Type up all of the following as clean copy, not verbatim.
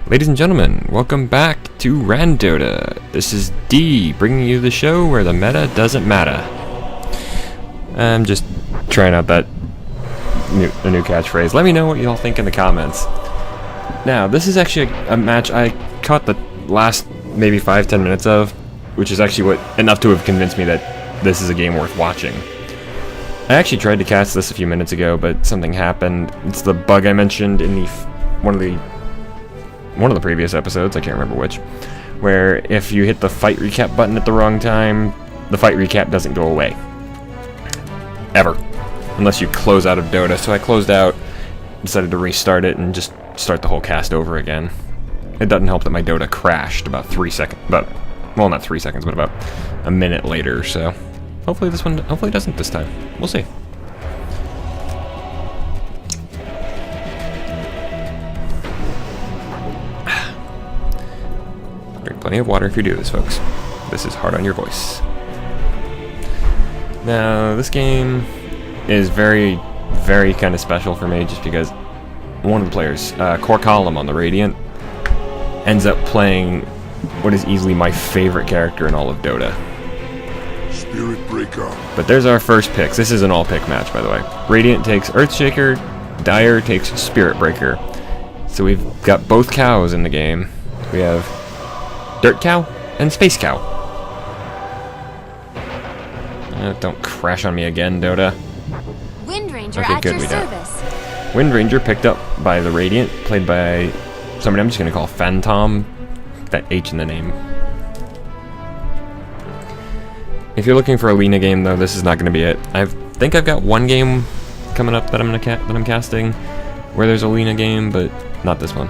Ladies and gentlemen, welcome back to RanDOTA. This is D, bringing you the show where the meta doesn't matter. I'm just trying out that new catchphrase. Let me know what y'all think in the comments. Now, this is actually a match I caught the last maybe 5-10 minutes of, which is actually enough to have convinced me that this is a game worth watching. I actually tried to cast this a few minutes ago, but something happened. It's the bug I mentioned in one of the previous episodes, I can't remember which, where if you hit the fight recap button at the wrong time, the fight recap doesn't go away. Ever. Unless you close out of Dota. So I closed out, decided to restart it, and just start the whole cast over again. It doesn't help that my Dota crashed about 3 seconds, well, not 3 seconds, but about a minute later, so hopefully it doesn't this time. We'll see. Drink plenty of water if you do this, folks. This is hard on your voice. Now, this game is very, very kind of special for me just because one of the players, Core Column on the Radiant, ends up playing what is easily my favorite character in all of Dota. Spirit Breaker. But there's our first picks. This is an all-pick match, by the way. Radiant takes Earthshaker, Dire takes Spirit Breaker. So we've got both cows in the game. We have Dirt Cow and Space Cow. Don't crash on me again, Dota. Wind Ranger Okay, at good, your we don't. service. Wind Ranger picked up by the Radiant, played by somebody I'm just going to call Phantom. That H in the name. If you're looking for a Lina game, though, this is not going to be it. I think I've got one game coming up that I'm casting where there's a Lina game, but not this one.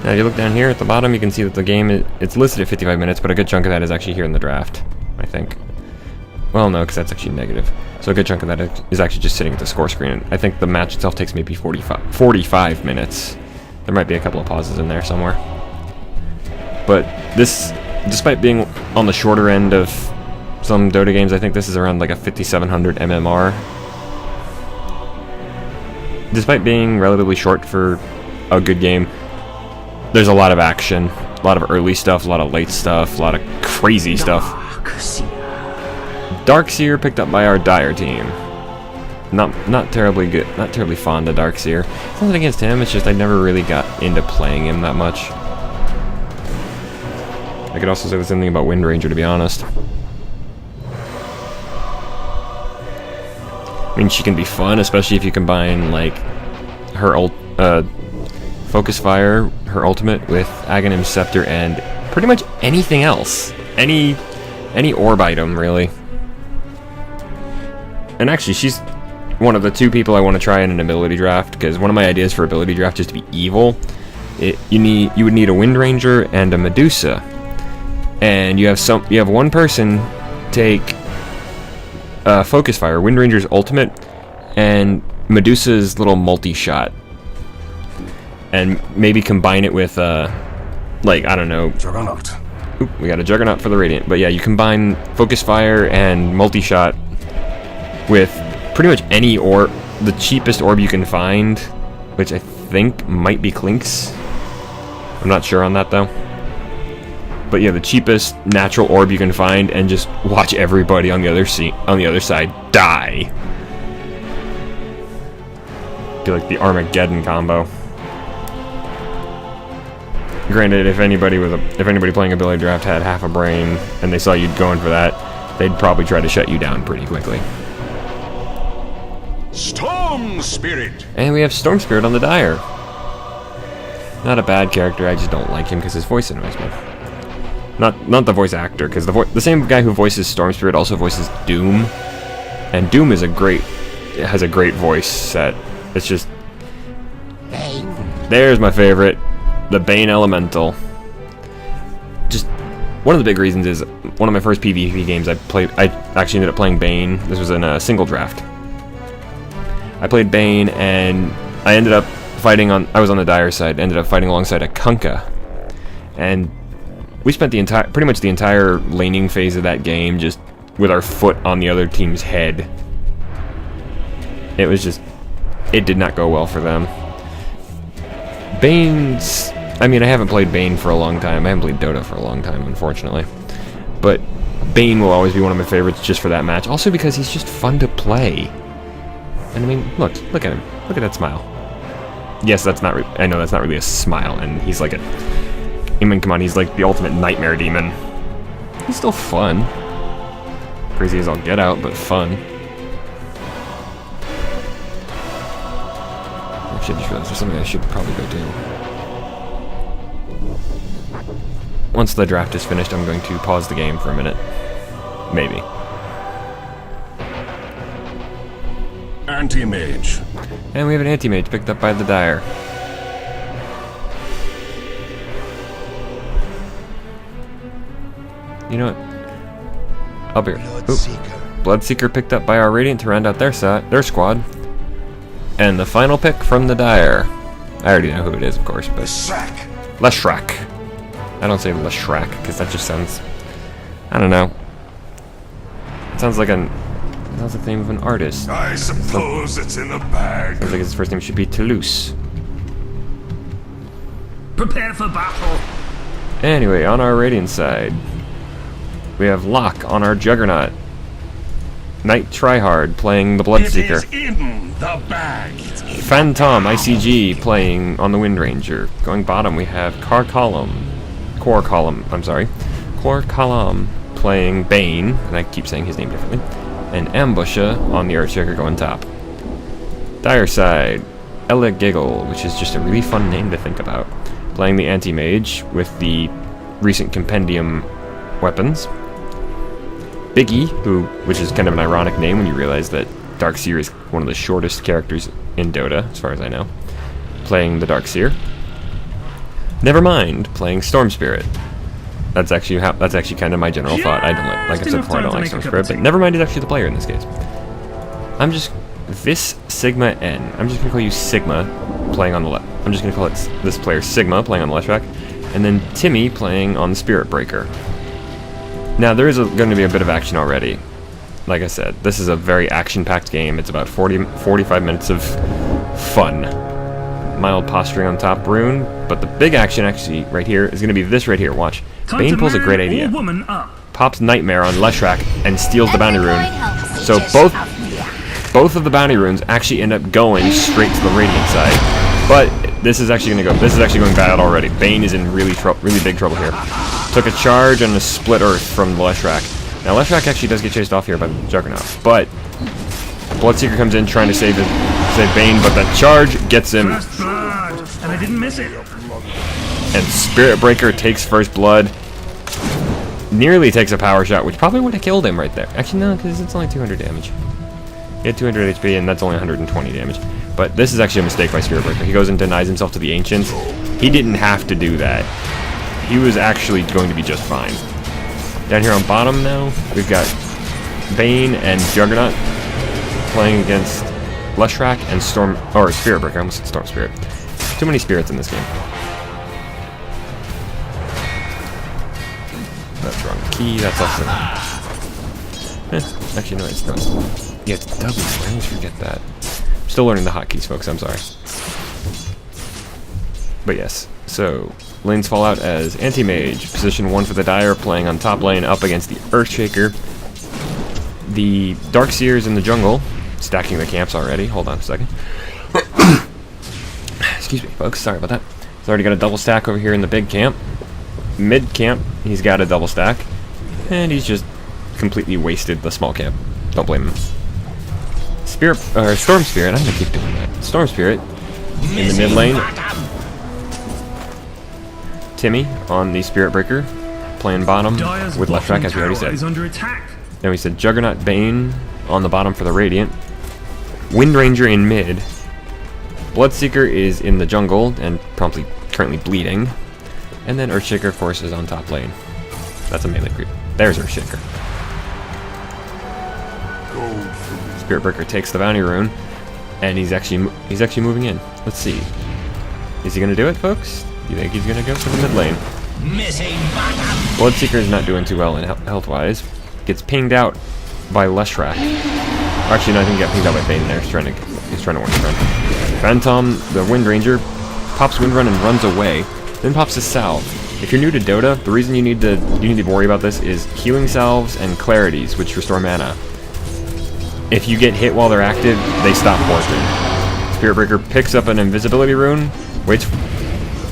Now, if you look down here at the bottom, you can see that the game it's listed at 55 minutes, but a good chunk of that is actually here in the draft, I think. Well, no, because that's actually negative. So a good chunk of that is actually just sitting at the score screen. I think the match itself takes maybe 45 minutes. There might be a couple of pauses in there somewhere. But this, despite being on the shorter end of some Dota games, I think this is around like a 5700 MMR. Despite being relatively short for a good game, there's a lot of action, a lot of early stuff, a lot of late stuff, a lot of crazy stuff. Darkseer picked up by our Dire team. Not terribly good, not terribly fond of Darkseer. It's nothing against him, it's just I never really got into playing him that much. I could also say the same thing about Wind Ranger, to be honest. I mean, she can be fun, especially if you combine, like, her Focus Fire, her ultimate, with Aghanim's Scepter, and pretty much anything else. Any orb item, really. And actually, she's one of the two people I want to try in an ability draft, because one of my ideas for ability draft is to be evil. You would need a Wind Ranger and a Medusa. And you have one person take Focus Fire, Wind Ranger's ultimate, and Medusa's little multi-shot. And maybe combine it with, like, I don't know. Juggernaut. Oop, we got a Juggernaut for the Radiant. But yeah, you combine Focus Fire and multi-shot with pretty much any orb, the cheapest orb you can find, which I think might be Klink's. I'm not sure on that, though. But yeah, the cheapest natural orb you can find, and just watch everybody on the other side die. Be like the Armageddon combo. Granted, if anybody playing ability draft had half a brain and they saw you going for that, they'd probably try to shut you down pretty quickly. Storm Spirit. And we have Storm Spirit on the Dire. Not a bad character, I just don't like him because his voice annoys me. Not the voice actor, because the same guy who voices Storm Spirit also voices Doom, and Doom has a great voice set. It's just, there's my favorite, the Bane Elemental. Just one of the big reasons is one of my first PvP games I actually ended up playing Bane. This was in a single draft. I played Bane, and I ended up fighting I was on the Dire side, ended up fighting alongside a Kunkka, and we spent pretty much the entire laning phase of that game just with our foot on the other team's head. It did not go well for them. Bane's... I mean, I haven't played Bane for a long time. I haven't played Dota for a long time, unfortunately. But Bane will always be one of my favorites just for that match. Also because he's just fun to play. And I mean, look at him. Look at that smile. Yes, that's not... I know that's not really a smile, and he's like a... I mean, come on, he's like the ultimate nightmare demon. He's still fun. Crazy as all get out, but fun. Actually, I just realized there's something I should probably go do. Once the draft is finished, I'm going to pause the game for a minute. Maybe. Anti-Mage. And we have an Anti-Mage picked up by the Dire. You know what? I'll be right. Bloodseeker picked up by our Radiant to round out their squad. And the final pick from the Dire. I already know who it is, of course, but... Leshrac. I don't say Leshrac, because that just sounds... I don't know. It sounds like an... That's the name of an artist. I suppose it's in the bag. Sounds like his first name should be Toulouse. Prepare for battle. Anyway, on our Radiant side, we have Locke on our Juggernaut. Knight Tryhard playing the Bloodseeker. It is in the bag. Phantom ICG playing on the Windranger. Going bottom, we have Core Column playing Bane, and I keep saying his name differently. And Ambusha on the Earthshaker going top. Dire side, Ella Giggle, which is just a really fun name to think about, playing the Anti-Mage with the recent compendium weapons. Biggie, which is kind of an ironic name when you realize that Darkseer is one of the shortest characters in Dota, as far as I know, playing the Darkseer. Nevermind, playing Storm Spirit. That's actually kind of my general thought. I don't like I said before, I don't like Storm Spirit, but Nevermind is actually the player in this case. I'm just Sigma N. I'm just gonna call you Sigma, playing on the left. I'm just gonna call it this player Sigma, playing on the left track, and then Timmy playing on the Spirit Breaker. Now there is going to be a bit of action already. Like I said, this is a very action-packed game. It's about 45 minutes of fun. Mild posturing on top rune, but the big action actually right here is going to be this right here. Watch. Bane pulls a great idea. Pops Nightmare on Leshrac and steals the bounty rune. So both of the bounty runes actually end up going straight to the Radiant side. But this is actually going bad already. Bane is in really big trouble here. Took a charge on a split earth from Leshrac. Now Leshrac actually does get chased off here by the Juggernaut, but Bloodseeker comes in trying to save Bane, but that charge gets him. First blood, and I didn't miss it. And Spirit Breaker takes first blood. Nearly takes a power shot, which probably would have killed him right there. Actually, no, because it's only 200 damage. He had 200 HP, and that's only 120 damage. But this is actually a mistake by Spirit Breaker. He goes and denies himself to the Ancients. He didn't have to do that. He was actually going to be just fine. Down here on bottom now, we've got Bane and Juggernaut playing against Leshrac and Spirit Breaker. I almost said Storm Spirit. Too many spirits in this game. That's wrong key, that's also... actually, no, it's not. Yeah, it's W. I always forget that. I'm still learning the hotkeys, folks, I'm sorry. But yes, so... lanes fall out as Anti-Mage, position 1 for the Dire, playing on top lane up against the Earthshaker. The Darkseer's in the jungle, stacking the camps already. Hold on a second. Excuse me, folks, sorry about that. He's already got a double stack over here in the big camp. Mid camp, he's got a double stack. And he's just completely wasted the small camp. Don't blame him. Storm Spirit, I'm gonna keep doing that. Storm Spirit in the mid lane. Timmy on the Spirit Breaker, playing bottom with Leshrac, as we already said. Then we said Juggernaut Bane on the bottom for the Radiant. Windranger in mid. Bloodseeker is in the jungle and currently bleeding. And then Earthshaker, of course, is on top lane. That's a melee creep. There's Earthshaker. Spirit Breaker takes the bounty rune, and he's actually moving in. Let's see. Is he gonna do it, folks? You think he's gonna go for the mid lane? Bloodseeker is not doing too well in health-wise. Gets pinged out by Leshrac. Actually, no, I think he got pinged out by Bane there. He's trying to warn his friend. Phantom, the Windranger, pops Windrun and runs away, then pops a salve. If you're new to Dota, the reason you need to worry about this is healing salves and clarities, which restore mana. If you get hit while they're active, they stop working. Spirit Breaker picks up an invisibility rune, waits,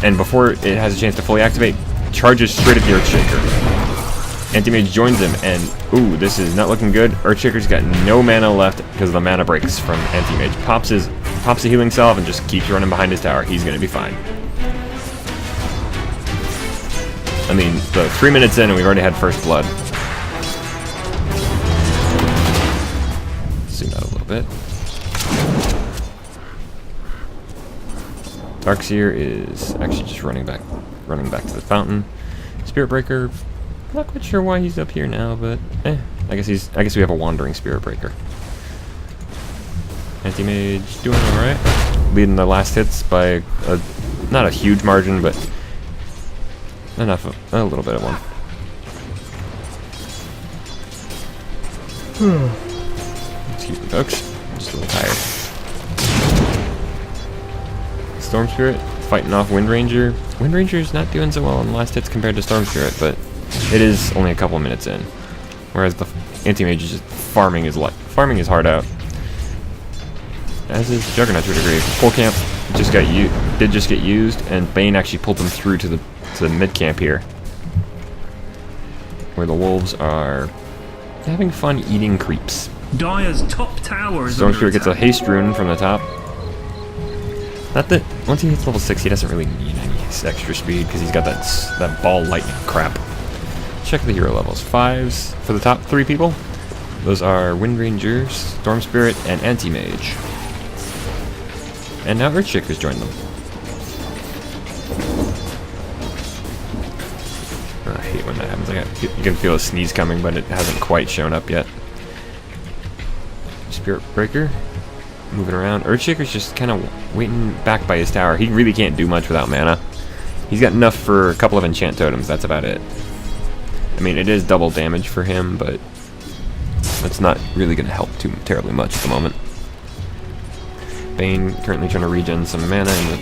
and before it has a chance to fully activate, charges straight at the Earthshaker. Anti-Mage joins him, and ooh, this is not looking good. Earthshaker's got no mana left because of the mana breaks from Anti-Mage. Pops a healing salve and just keeps running behind his tower. He's gonna be fine. I mean, 3 minutes in and we've already had first blood. Zoom out a little bit. Darkseer is actually just running back to the fountain. Spirit Breaker, not quite sure why he's up here now, but I guess we have a wandering Spirit Breaker. Anti-Mage doing all right, leading the last hits by not a huge margin, but enough of a little bit of one. Excuse me, folks. I'm just a little tired. Storm Spirit fighting off Wind Ranger. Wind Ranger's not doing so well on the last hits compared to Storm Spirit, but it is only a couple minutes in. Whereas the Anti-Mage is just farming his heart out. As is Juggernaut to a degree. Full camp did just get used, and Bane actually pulled them through to the mid camp here, where the wolves are having fun eating creeps. Dire's top tower is Storm Spirit gets a haste rune from the top. Not that once he hits level 6, he doesn't really need any extra speed because he's got that ball lightning crap. Check the hero levels. 5s for the top 3 people. Those are Wind Ranger, Storm Spirit, and Anti-Mage. And now Earthshaker's joined them. I hate when that happens. You can feel a sneeze coming, but it hasn't quite shown up yet. Spirit Breaker moving around. Earthshaker's just kind of waiting back by his tower. He really can't do much without mana. He's got enough for a couple of enchant totems. That's about it. I mean, it is double damage for him, but that's not really going to help too terribly much at the moment. Bane currently trying to regen some mana and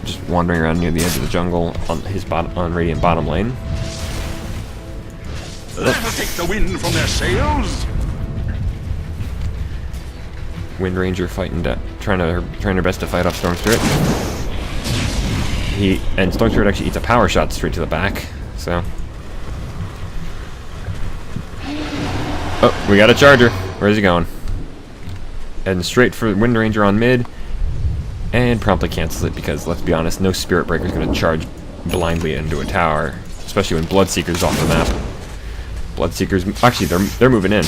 just wandering around near the edge of the jungle on Radiant bottom lane. That'll take the wind from their sails. Wind Ranger trying her best to fight off Storm Spirit. Storm Spirit actually eats a power shot straight to the back. So, oh, we got a charger. Where's he going? Heading straight for Wind Ranger on mid, and promptly cancels it because, let's be honest, no Spirit Breaker is going to charge blindly into a tower, especially when Bloodseeker's off the map. Bloodseekers, actually, they're moving in.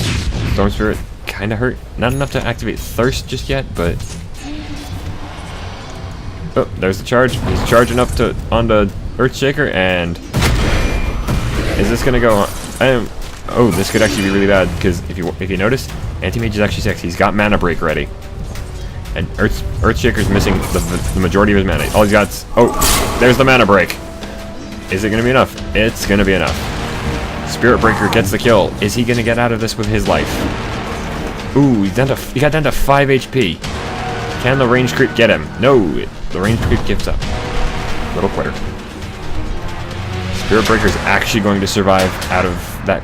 Storm Spirit kind of hurt. Not enough to activate Thirst just yet, but oh, there's the charge. He's charging up onto Earthshaker, and is this gonna go on? Oh, this could actually be really bad because if you notice, Anti-Mage is actually 6. He's got Mana Break ready, and Earthshaker's missing the majority of his mana. All he's got, oh, there's the Mana Break. Is it gonna be enough? It's gonna be enough. Spirit Breaker gets the kill. Is he gonna get out of this with his life? Ooh, he got down to 5 HP. Can the range creep get him? No, the range creep gives up. Little quitter. Spirit Breaker is actually going to survive out of that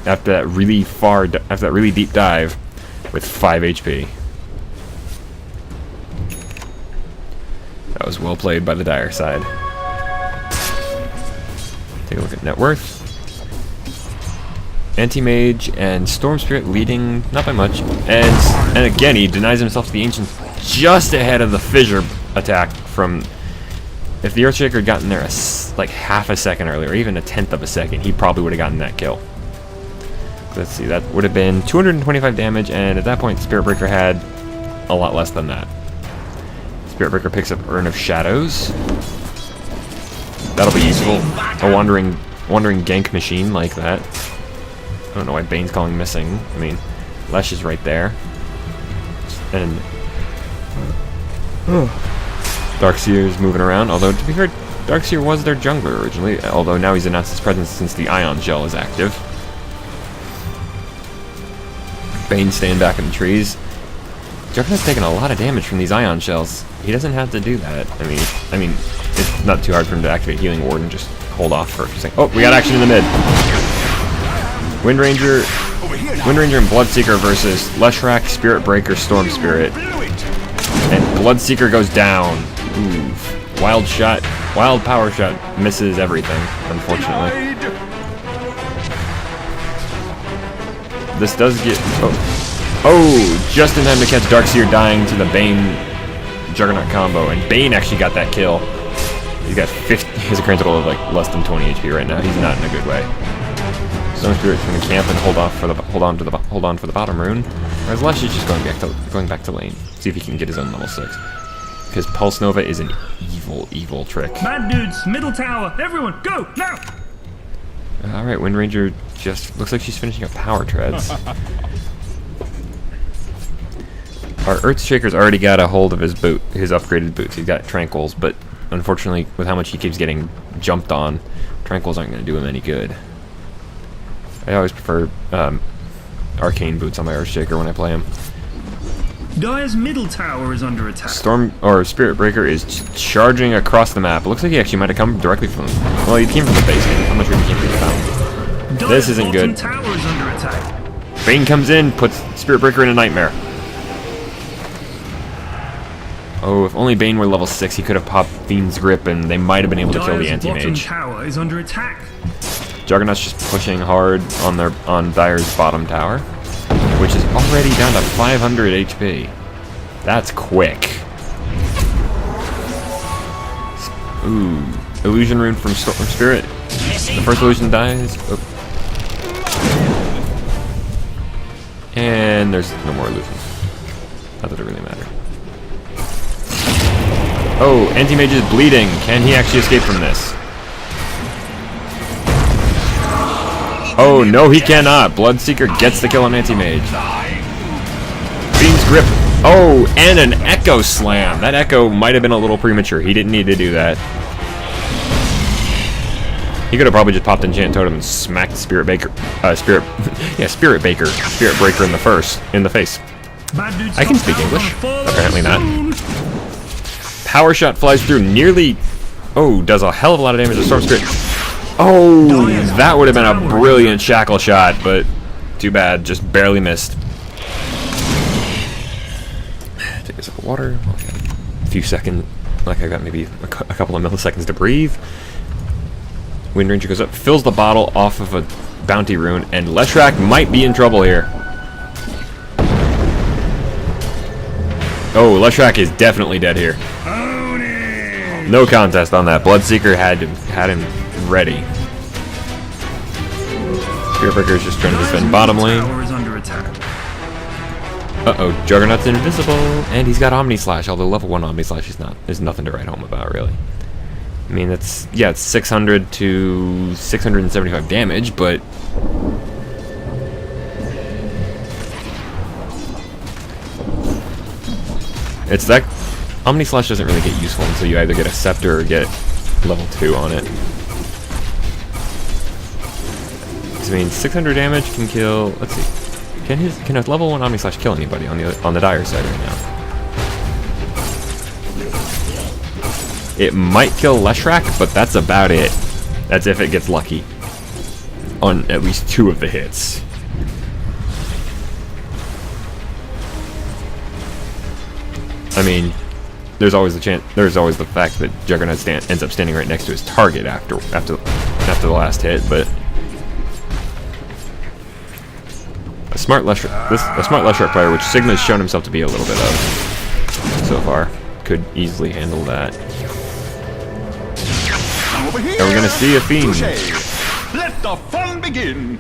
after that really deep dive with 5 HP. That was well played by the Dire side. Take a look at net worth. Anti-Mage and Storm Spirit leading, not by much, and again he denies himself to the Ancients just ahead of the Fissure attack from. If the Earthshaker had gotten there like half a second earlier, or even a tenth of a second, he probably would have gotten that kill. Let's see, that would have been 225 damage, and at that point Spirit Breaker had a lot less than that. Spirit Breaker picks up Urn of Shadows. That'll be useful. A wandering gank machine like that. I don't know why Bane's calling missing. I mean, Lesh is right there. And Darkseer's moving around, although to be fair, Darkseer was their jungler originally, although now he's announced his presence since the Ion Gel is active. Bane staying back in the trees. Juggernaut's taking a lot of damage from these ion shells. He doesn't have to do that. I mean, it's not too hard for him to activate Healing Ward and just hold off for a few seconds. Oh, we got action in the mid. Wind Ranger and Bloodseeker versus Leshrac, Spirit Breaker, Storm Spirit. And Bloodseeker goes down. Ooh. Wild shot, wild power shot misses everything, unfortunately. This does get... Oh, just in time to catch Darkseer dying to the Bane Juggernaut combo. And Bane actually got that kill. He's got 50... He has a current total of like less than 20 HP right now. He's not in a good way. Storm Spirit's going to camp and hold on for the bottom rune. Whereas Lesh is just going back to lane. See if he can get his own level 6. Because Pulse Nova is an evil trick. Bad dudes, middle tower, everyone, go now! Alright, Wind Ranger just looks like she's finishing up power treads. Our Earthshaker's already got a hold of his boot, his upgraded boots. He's got Tranquils, but unfortunately, with how much he keeps getting jumped on, Tranquils aren't going to do him any good. I always prefer Arcane boots on my Earthshaker when I play him. Dire's middle tower is under attack. Spirit Breaker is charging across the map. It looks like he actually might have come directly from... Well, he came from the basement. I'm not sure if he came from the fountain. This isn't good. Tower is under attack. Bane comes in, puts Spirit Breaker in a nightmare. Oh, if only Bane were level 6, he could have popped Fiend's Grip, and they might have been able to kill the Anti-Mage. Tower is under attack. Juggernaut's just pushing hard on Dire's bottom tower, which is already down to 500 HP. That's quick. Ooh, illusion rune from Storm Spirit. The first illusion dies. Oh. And there's no more illusions. Not that it really matters. Oh, Anti-Mage is bleeding. Can he actually escape from this? Oh, no, he cannot. Bloodseeker gets the kill on Anti-Mage. Fiend's Grip. Oh, and an Echo Slam. That Echo might have been a little premature. He didn't need to do that. He could have probably just popped Enchant Totem and smacked Spirit Breaker in the face. I can speak English. Apparently not. Power Shot flies through nearly... Oh, does a hell of a lot of damage to Storm Spirit. Oh, that would have been a brilliant Shackle Shot, but too bad, just barely missed. Take a sip of water. A few seconds, like I got maybe a couple of milliseconds to breathe. Wind Ranger goes up, fills the bottle off of a bounty rune, and Leshrac might be in trouble here. Oh, Leshrac is definitely dead here. No contest on that. Bloodseeker had him ready. Spirit Breaker is just trying to defend bottom lane. Uh-oh, Juggernaut's invisible, and he's got Omni Slash, although level 1 Omni Slash is nothing to write home about, really. I mean, it's 600 to 675 damage, but... It's that... Omni Slash doesn't really get useful until you either get a Scepter or get level 2 on it. I mean, 600 damage can kill... Let's see. Can a level 1 Omni Slash kill anybody on the Dire side right now? It might kill Leshrac, but that's about it. That's if it gets lucky. On at least 2 of the hits. I mean, there's always the chance. There's always the fact that Juggernaut ends up standing right next to his target after the last hit, but a smart Leshrac player, which Sigma's shown himself to be a little bit of so far, could easily handle that. Over here. Are we gonna see a Fiend? Let the fun begin.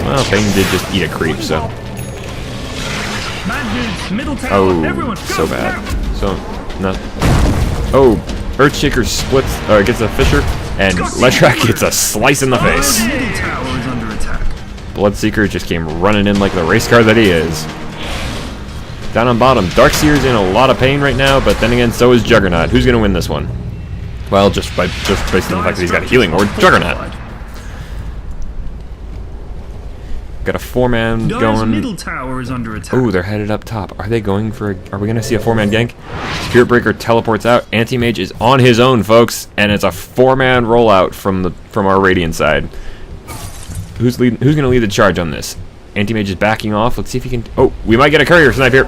Well, Bane did just eat a creep, so. Oh, so bad. So, not. Oh, Earthshaker splits, gets a fissure, and Leshrac gets a slice in the face. Bloodseeker just came running in like the race car that he is. Down on bottom, Darkseer's in a lot of pain right now, but then again, so is Juggernaut. Who's gonna win this one? Well, just based on the fact that he's got a healing ward, Juggernaut. Got a 4-man Dire's going. middle tower is under attack. Oh, they're headed up top. Are they going for? Are we gonna see a 4-man gank? Spirit Breaker teleports out. Anti-Mage is on his own, folks, and it's a 4-man rollout from our Radiant side. Who's gonna lead the charge on this? Anti-Mage is backing off. Let's see if he can. Oh, we might get a courier snipe here.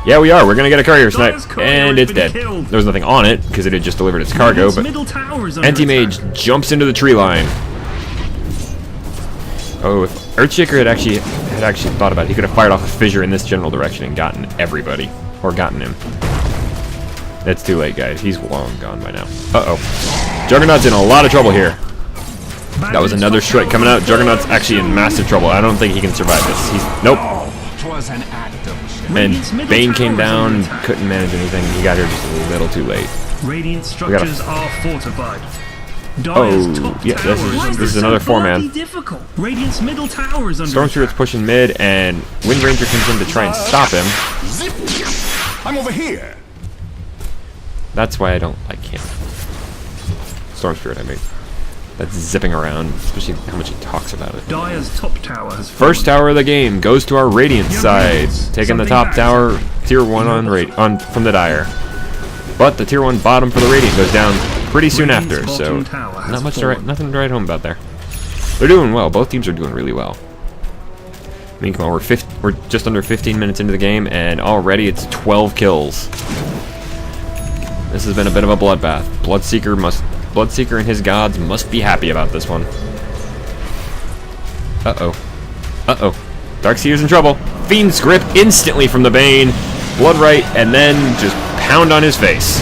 Yeah, we are. We're gonna get a courier snipe, Dire's courier and has it's been dead. killed. There was nothing on it because it had just delivered its cargo. Radiant's But middle tower is under Anti-Mage attack. jumps into the tree line. Oh, if Earthshaker had actually thought about it, he could have fired off a fissure in this general direction and gotten everybody, or gotten him. It's too late, guys. He's long gone by now. Uh-oh. Juggernaut's in a lot of trouble here. That was another strike coming out. Juggernaut's actually in massive trouble. I don't think he can survive this. Nope. Twas an act of And Bane came down, couldn't manage anything. He got here just a little too late. Radiant structures are fortified. Oh, Dire's top yeah, tower is under this is attack. another 4-man. Bloody difficult. Radiant's middle tower is under Storm attack. Spirit's pushing mid, and Wind Ranger comes in to try and stop him. zip. I'm over here. That's why I can't. Storm Spirit, I mean. That's zipping around, especially how much he talks about it. Dire's top tower has First tower of the game goes to our Radiant side, taking the top tower, tier 1 from the Dire. But the tier 1 bottom for the Radiant goes down pretty soon after, Radiant's so bottom tower has not much fallen. nothing to write home about there. They're doing well. Both teams are doing really well. Meanwhile, we're just under 15 minutes into the game, and already it's 12 kills. This has been a bit of a bloodbath. Bloodseeker and his gods must be happy about this one. Uh-oh. Uh-oh. Darkseer's in trouble. Fiend's Grip instantly from the Bane. Bloodright, and then just pound on his face.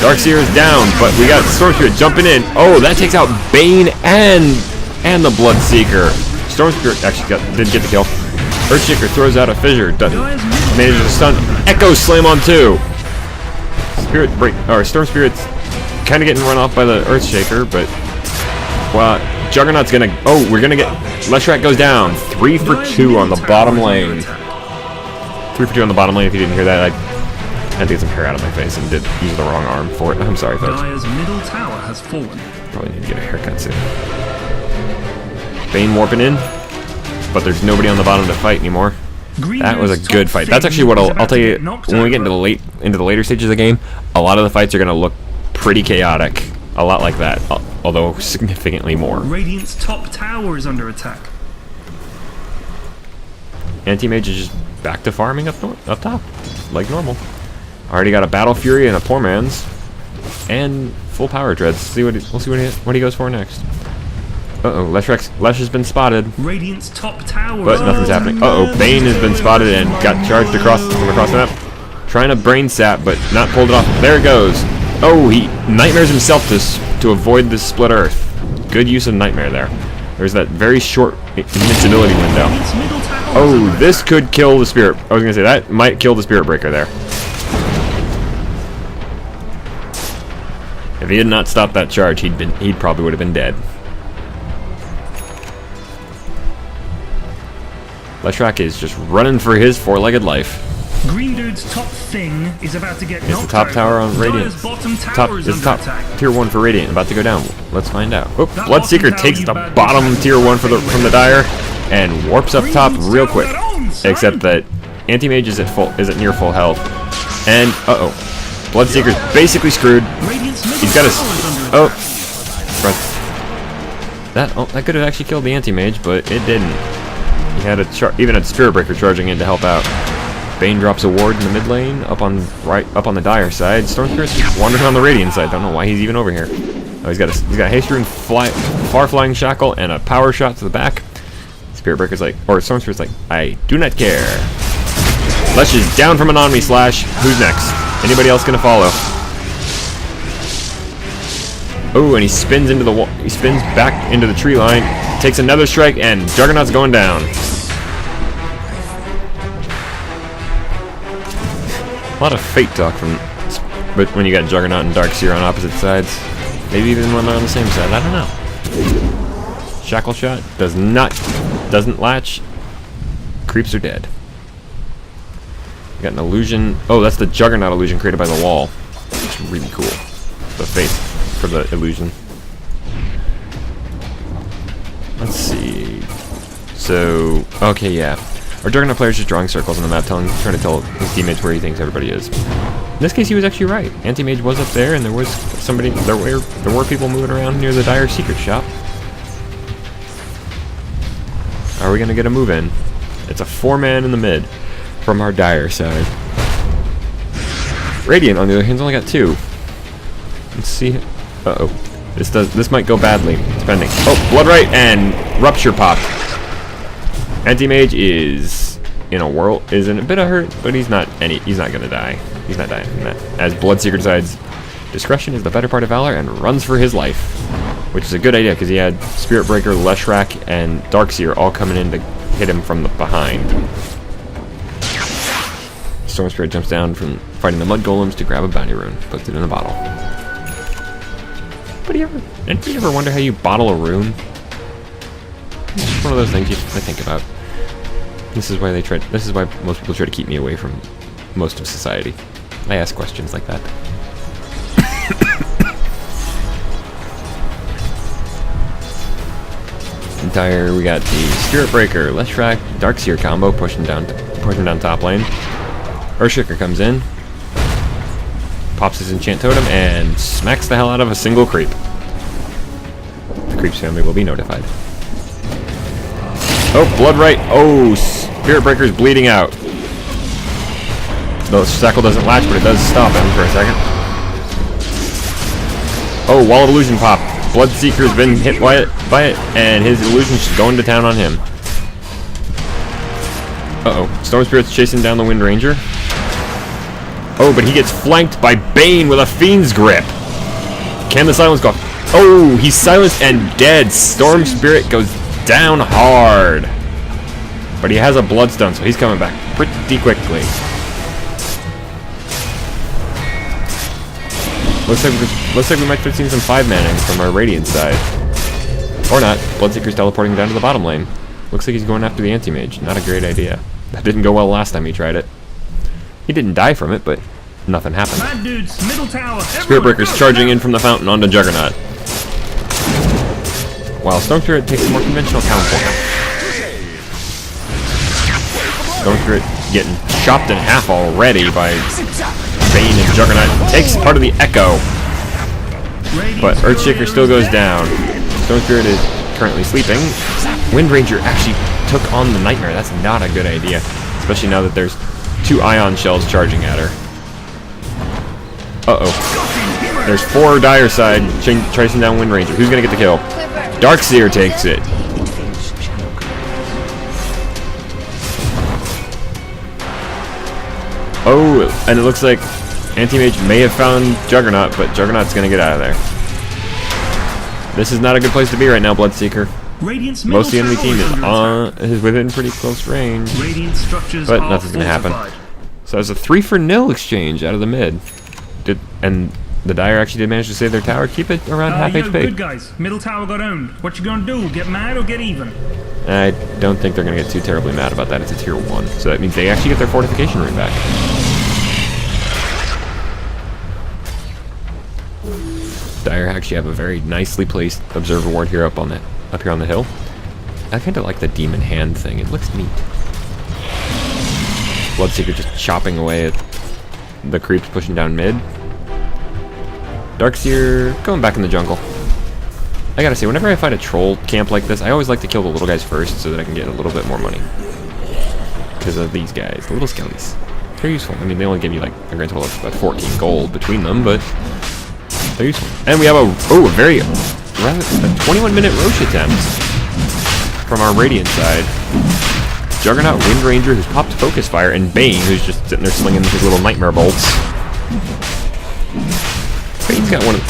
Darkseer is down, but we got Storm Spirit jumping in. Oh, that takes out Bane and the Bloodseeker. Storm Spirit actually did get the kill. Earthshaker throws out a fissure. Manages to stun. Echo Slam on 2. Storm Spirit's kind of getting run off by the Earthshaker, but Juggernaut's gonna. Oh, we're gonna get. Leshrac goes down. 3 for 2 on the bottom lane. 3 for 2 on the bottom lane. If you didn't hear that, I had to get some hair out of my face and did use the wrong arm for it. I'm sorry, folks. Dire's middle tower has fallen. Probably need to get a haircut soon. Bane warping in, but there's nobody on the bottom to fight anymore. That was a good fight. That's actually what I'll tell you when we get into the later stages of the game. A lot of the fights are going to look pretty chaotic, a lot like that, although significantly more. Radiant's top tower is under attack. Anti-Mage is just back to farming up top, like normal. Already got a Battle Fury and a Poor Man's, and full power dreads. We'll see what he goes for next. Uh-oh, Lesh has been spotted. Radiant's top tower. But nothing's happening. Uh-oh, Bane has been spotted and got charged from across the map. Trying to brain sap, but not pulled it off. There it goes. Oh, he nightmares himself to avoid this split earth. Good use of nightmare there. There's that very short invincibility window. Radiant's middle tower is Oh, under this attack. could kill the spirit. I was gonna say that might kill the Spirit Breaker there. If he had not stopped that charge, he probably would have been dead. Leshrac is just running for his 4-legged life. Green Dude's top thing is about to get It's the knocked top over. tower on Radiant. Dire's bottom tower is It's under top attack. tier 1 for Radiant, about to go down. Let's find out. Oh, That Bloodseeker bottom takes tower, the you bad bottom bitch. tier 1 from the Dire and warps up top Green's real tower quick. that owns, son. Except that Anti-Mage is at near full health, and Bloodseeker's basically screwed. Radiant's middle He's got his. tower is under Oh, attack. that could have actually killed the Anti-Mage, but it didn't. He had even a Spirit Breaker charging in to help out. Bane drops a ward in the mid lane, up on the Dire side. Storm Spirit's wandering on the Radiant side. Don't know why he's even over here. Oh, he's got Haste Rune, far flying shackle, and a power shot to the back. Spirit Breaker's Storm Spirit's like, I do not care. Lesh is down from an Omni Slash. Who's next? Anybody else gonna follow? Oh, and he spins into the wall. He spins back into the tree line, takes another strike, and Juggernaut's going down. A lot of fate talk but when you got Juggernaut and Darkseer on opposite sides, maybe even when they're on the same side. I don't know. Shackle shot doesn't latch. Creeps are dead. You got an illusion. Oh, that's the Juggernaut illusion created by the wall. It's really cool. The face for the illusion. Let's see. So, okay, yeah. Our Juggernaut player's just drawing circles on the map, trying to tell his teammates where he thinks everybody is. In this case, he was actually right. Anti-Mage was up there, and there was somebody. There were people moving around near the Dire secret shop. Are we gonna get a move in? It's a 4-man in the mid from our Dire side. Radiant, on the other hand, only got 2. Let's see. Uh-oh. This might go badly, depending. Oh, Blood Right and Rupture popped. Anti-Mage is in a bit of hurt, but he's not gonna die. He's not dying from that. As Bloodseeker decides discretion is the better part of valor and runs for his life. Which is a good idea because he had Spirit Breaker, Leshrac, and Darkseer all coming in to hit him from the behind. Storm Spirit jumps down from fighting the Mud Golems to grab a bounty rune, puts it in a bottle. But anybody ever wonder how you bottle a rune? It's just one of those things I think about. This is why most people try to keep me away from most of society. I ask questions like that. Dire, we got the Spirit Breaker, Leshrac, Darkseer combo pushing down top lane. Earthshaker comes in, pops his enchant totem, and smacks the hell out of a single creep. The creep's family will be notified. Oh, Blood Right. Oh, Spirit Breaker's bleeding out. The shackle doesn't latch, but it does stop him for a second. Oh, Wall of Illusion pop. Bloodseeker's been hit by it, and his illusion's just going to town on him. Uh-oh. Storm Spirit's chasing down the Wind Ranger. Oh, but he gets flanked by Bane with a Fiend's Grip. Can the silence go? Oh, he's silenced and dead. Storm Spirit goes down hard. But he has a Bloodstone, so he's coming back pretty quickly. Looks like we might start seeing some 5-manning from our Radiant side. Or not. Bloodseeker's teleporting down to the bottom lane. Looks like he's going after the Anti-Mage. Not a great idea. That didn't go well last time he tried it. He didn't die from it, but nothing happened. Bad dudes, middle tower. Spirit Breaker's charging in from the fountain onto Juggernaut. While Storm Spirit takes a more conventional counterpoint. Storm Spirit getting chopped in half already by Bane and Juggernaut. Takes part of the Echo. But Earthshaker still goes down. Storm Spirit is currently sleeping. Wind Ranger actually took on the Nightmare. That's not a good idea. Especially now that there's 2 Ion Shells charging at her. Uh-oh. There's 4 Dire side chasing down Wind Ranger. Who's gonna get the kill? Darkseer takes it. Oh, and it looks like Anti-Mage may have found Juggernaut, but Juggernaut's gonna get out of there. This is not a good place to be right now, Bloodseeker. Most of the enemy team is within pretty close range, but nothing's gonna happen. So it's a 3-for-0 exchange out of the mid. And the Dire actually did manage to save their tower. Keep it around half HP. Good guys. Middle tower got owned. What you gonna do? Get mad or get even? I don't think they're gonna get too terribly mad about that. It's a tier 1, so that means they actually get their fortification rune back. Dire actually have a very nicely placed observer ward here up here on the hill. I kind of like the demon hand thing. It looks neat. Bloodseeker just chopping away at the creeps pushing down mid. Darkseer going back in the jungle. I gotta say, whenever I fight a troll camp like this, I always like to kill the little guys first so that I can get a little bit more money. Because of these guys, the little skellies. They're useful. I mean, they only give you like a grand total of about 14 gold between them, but they're useful. And we have a 21-minute Roche attempt from our Radiant side. Juggernaut, Wind Ranger, who's popped Focus Fire, and Bane, who's just sitting there slinging his little Nightmare bolts. Bane's got one of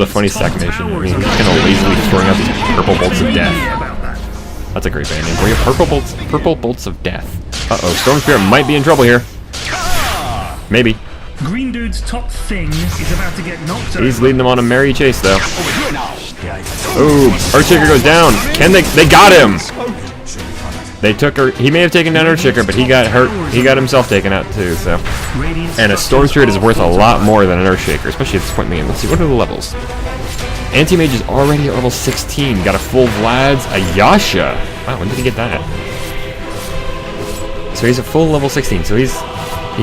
the funniest animations. I mean, he's kind of lazily throwing out these purple bolts of death. That's a great band name. We have purple bolts of death. Uh-oh, Storm Spirit might be in trouble here. Maybe. Green dude's top thing is about to get knocked over. He's leading them on a merry chase, though. Ooh, Earthshaker goes down. They got him! They took her. He may have taken down Earthshaker, but he got hurt. He got himself taken out too. So, and a Storm Spirit is worth a lot more than an Earthshaker, especially at this point in the game. Let's see, what are the levels? Anti-Mage is already at level 16. Got a full Vlad's Ayasha. Wow, when did he get that? So he's a full level 16. So he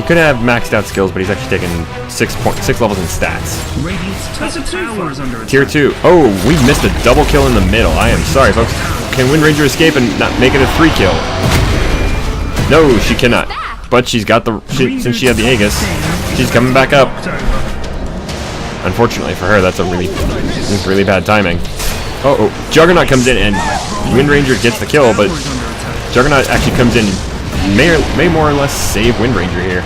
could have maxed out skills, but he's actually taken 6 levels in stats. Radiant's top tower is under attack. Tier 2. Oh, we missed a double kill in the middle. I am sorry, folks. Can Wind Ranger escape and not make it a 3 kill? No, she cannot. But she's got the... since she had the Aegis, she's coming back up. Unfortunately for her, that's really bad timing. Oh, Juggernaut comes in and Wind Ranger gets the kill, but Juggernaut actually comes in and may more or less save Wind Ranger here.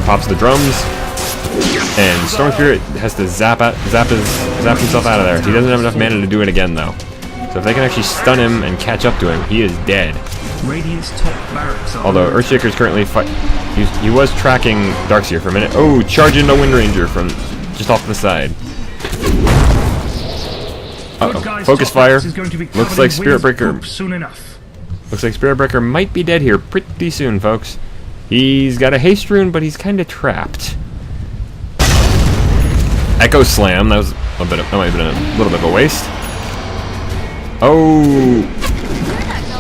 Pops the drums, and Storm Spirit has to zap himself out of there. He doesn't have enough mana to do it again, though. So if they can actually stun him and catch up to him, he is dead. Radiant's top barracks are Although Earthshaker's currently he was tracking Darkseer for a minute. Oh, charge into Wind Ranger from just off to the side. Uh-oh. Focus fire. Looks like Spirit Breaker. Soon enough. Looks like Spirit Breaker might be dead here pretty soon, folks. He's got a haste rune, but he's kind of trapped. Echo Slam. That might have been a little bit of a waste.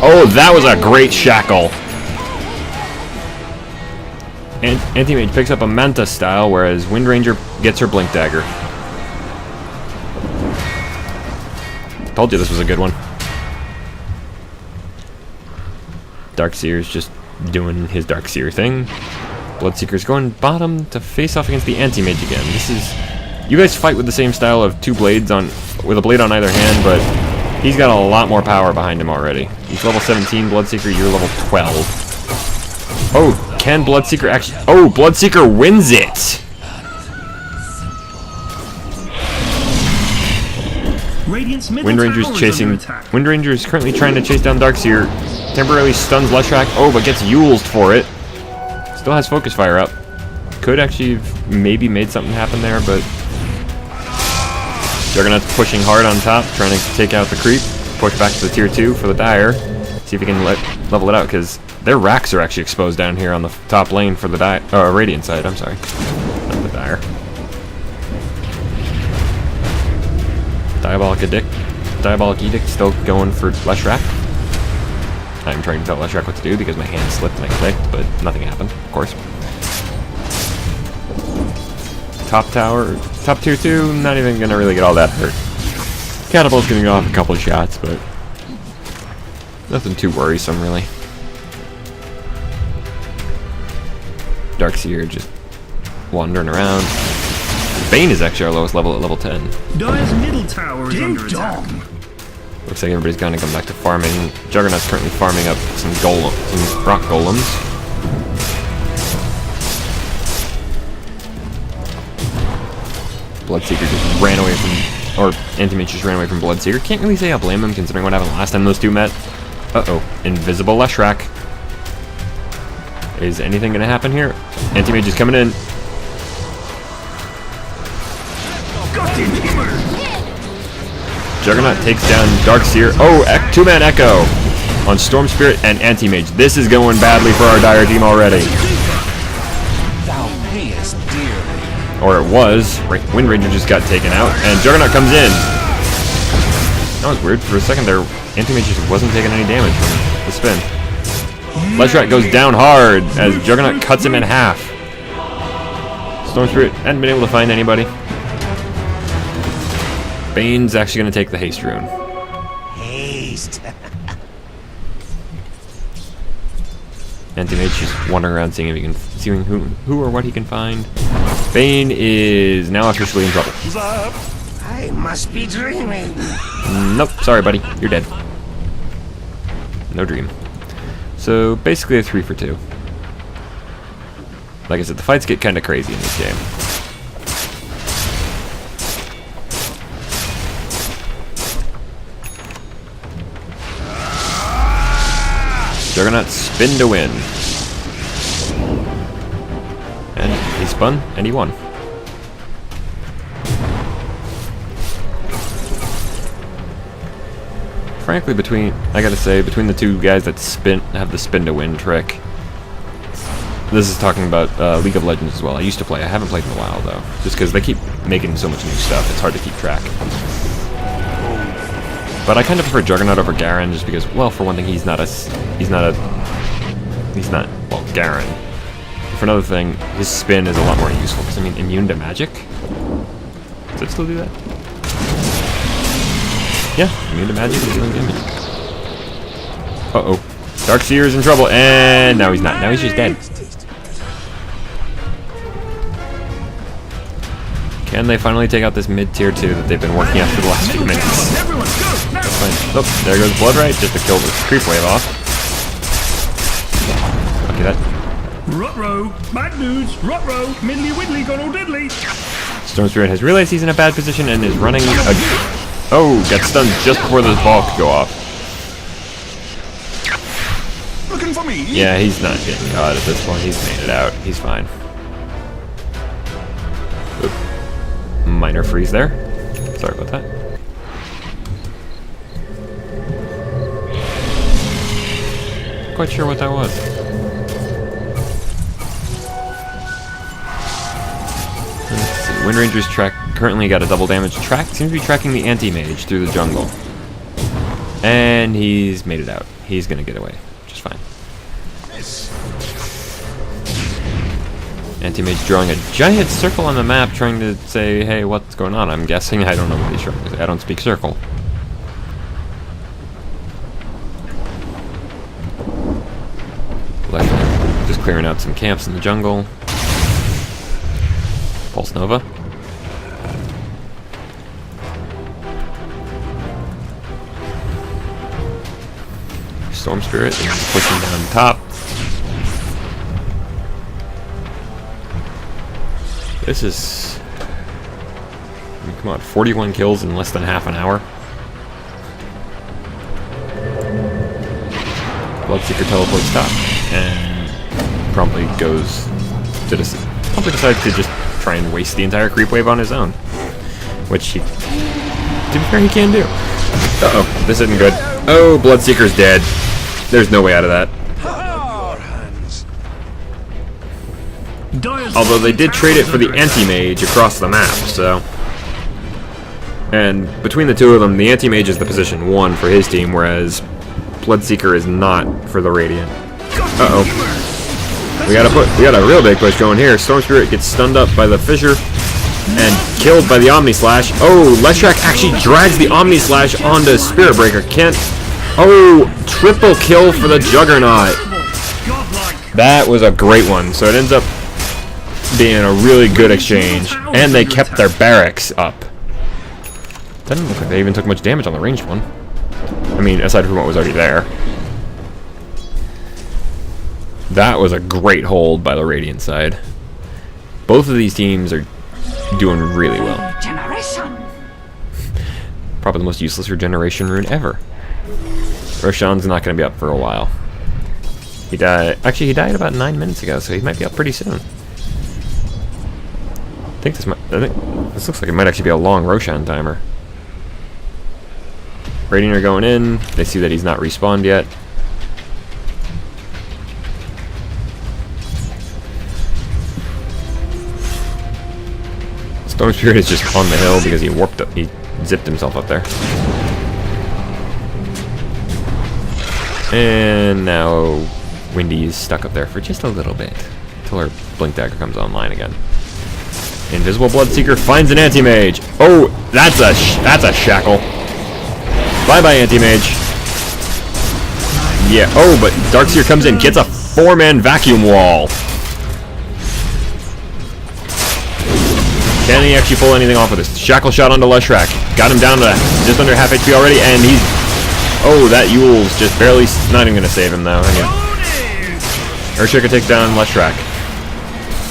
Oh, that was a great shackle. And Anti-Mage picks up a Manta style, whereas Wind Ranger gets her Blink Dagger. Told you this was a good one. Darkseer's just doing his Darkseer thing. Bloodseeker's going bottom to face off against the Anti-Mage again. This is... You guys fight with the same style of 2 blades with a blade on either hand, but he's got a lot more power behind him already. He's level 17, Bloodseeker, you're level 12. Oh, can Bloodseeker actually... Oh, Bloodseeker wins it! Wind Ranger's chasing... Wind Ranger is currently trying to chase down Darkseer. Temporarily stuns Leshrac. Oh, but gets Yuled for it. Still has Focus Fire up. Could actually have maybe made something happen there, but... Juggernaut's pushing hard on top, trying to take out the creep. Push back to the tier 2 for the Dire. See if he can level it out, because their racks are actually exposed down here on the top lane for the Radiant side. I'm sorry. Not the Dire. Diabolic Edict still going for Leshrac. I'm trying to tell Leshrac what to do because my hand slipped and I clicked, but nothing happened, of course. Top tier 2, not even gonna really get all that hurt. Catapult's gonna go off a couple of shots, but nothing too worrisome, really. Darkseer just wandering around. Bane is actually our lowest level at level 10. Dire's middle tower is under attack. Looks like everybody's gonna come back to farming. Juggernaut's currently farming up some rock golems. Bloodseeker just ran away from, or Anti-Mage just ran away from Bloodseeker. Can't really say I blame him considering what happened last time those two met. Uh-oh, invisible Leshrac. Is anything gonna happen here? Anti-Mage is coming in. Juggernaut takes down Darkseer. Oh, 2-man Echo on Storm Spirit and Anti-Mage. This is going badly for our Dire team already. Or it was. Wind Ranger just got taken out, and Juggernaut comes in. That was weird. For a second there, Anti-Mage just wasn't taking any damage from the spin. Leshrac goes down hard as Juggernaut cuts him in half. Storm Spirit hadn't been able to find anybody. Bane's actually going to take the haste rune. Haste. Anti-Mage just wandering around seeing who or what he can find. Bane is now officially in trouble. I must be dreaming. Nope, sorry buddy, you're dead. No dream. So basically a 3 for 2. Like I said, the fights get kind of crazy in this game. Juggernaut spin to win. And he spun, and he won. Frankly, I gotta say, between the two guys that have the spin to win trick, this is talking about League of Legends as well. I used to play. I haven't played in a while though, just because they keep making so much new stuff. It's hard to keep track. But I kind of prefer Juggernaut over Garen, just because, well, for one thing, he's not well, Garen. For another thing, his spin is a lot more useful. Because I mean, immune to magic. Does it still do that? Yeah, immune to magic is doing damage. Uh-oh. Darkseer's in trouble, and now he's not. Now he's just dead. Can they finally take out this mid-tier 2 that they've been working at for the last few minutes? That's fine. Oh, there goes Blood Right, just to kill the creep wave off. Lucky that. Ruh-roh, bad news, ruh-roh, middly widdly gone all diddly. Storm Spirit has realized he's in a bad position and is running oh, got stunned just before the ball could go off. Looking for me? Yeah, he's not getting caught at this point. He's made it out. He's fine. Oop. Minor freeze there. Sorry about that. Quite sure what that was. Let's see. Wind Ranger's track currently got a double damage track. Seems to be tracking the Anti-Mage through the jungle. And he's made it out. He's gonna get away. Just fine. Anti-Mage drawing a giant circle on the map, trying to say, hey, what's going on? I'm guessing. I don't know what he's trying to say. I don't speak circle. Left, just clearing out some camps in the jungle. Pulse Nova. Storm Spirit is pushing down top. This is... I mean, come on, 41 kills in less than half an hour. Bloodseeker teleports top and promptly goes to promptly decides to just try and waste the entire creep wave on his own, which he, to be fair, he can do. Uh-oh, this isn't good. Oh, Bloodseeker's dead. There's no way out of that. Although they did trade it for the Anti-Mage across the map, so... And between the two of them, the Anti-Mage is the position 1 for his team, whereas Bloodseeker is not for the Radiant. Uh-oh. We got a real big push going here. Storm Spirit gets stunned up by the Fissure and killed by the Omni Slash. Oh, Leshrac actually drags the Omni Slash onto Spirit Breaker. Can't... Oh, triple kill for the Juggernaut. That was a great one. So it ends up being a really good exchange, and they kept their barracks up. Doesn't look like they even took much damage on the ranged one. I mean, aside from what was already there. That was a great hold by the Radiant side. Both of these teams are doing really well. Probably the most useless regeneration rune ever. Roshan's not going to be up for a while. He died. Actually, he died about 9 minutes ago, so he might be up pretty soon. I think this looks like it might actually be a long Roshan timer. Radiant are going in. They see that he's not respawned yet. Storm Spirit is just on the hill because he warped up. He zipped himself up there. And now Windy is stuck up there for just a little bit until her Blink Dagger comes online again. Invisible Bloodseeker finds an Anti-Mage. Oh, that's a shackle. Bye-bye, Anti-Mage. Yeah. Oh, but Darkseer comes in, gets a 4-man vacuum wall. Can he actually pull anything off with this? Shackle shot onto Leshrac. Got him down to just under half HP already, and he's... Oh, that Yule's just barely... Not even going to save him, though. Earthshaker takes down Leshrac.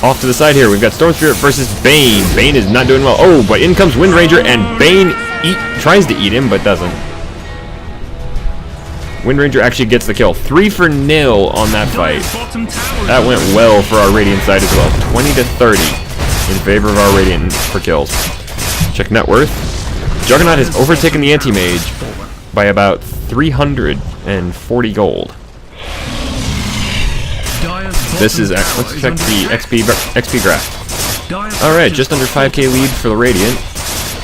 Off to the side here, we've got Storm Spirit versus Bane. Bane is not doing well. Oh, but in comes Wind Ranger, and Bane tries to eat him, but doesn't. Wind Ranger actually gets the kill. 3-for-0 on that fight. That went well for our Radiant side as well. 20-30 in favor of our Radiant for kills. Check net worth. Juggernaut has overtaken the Anti-Mage by about 340 gold. This is let's check the XP graph. Alright, just under 5k lead for the Radiant.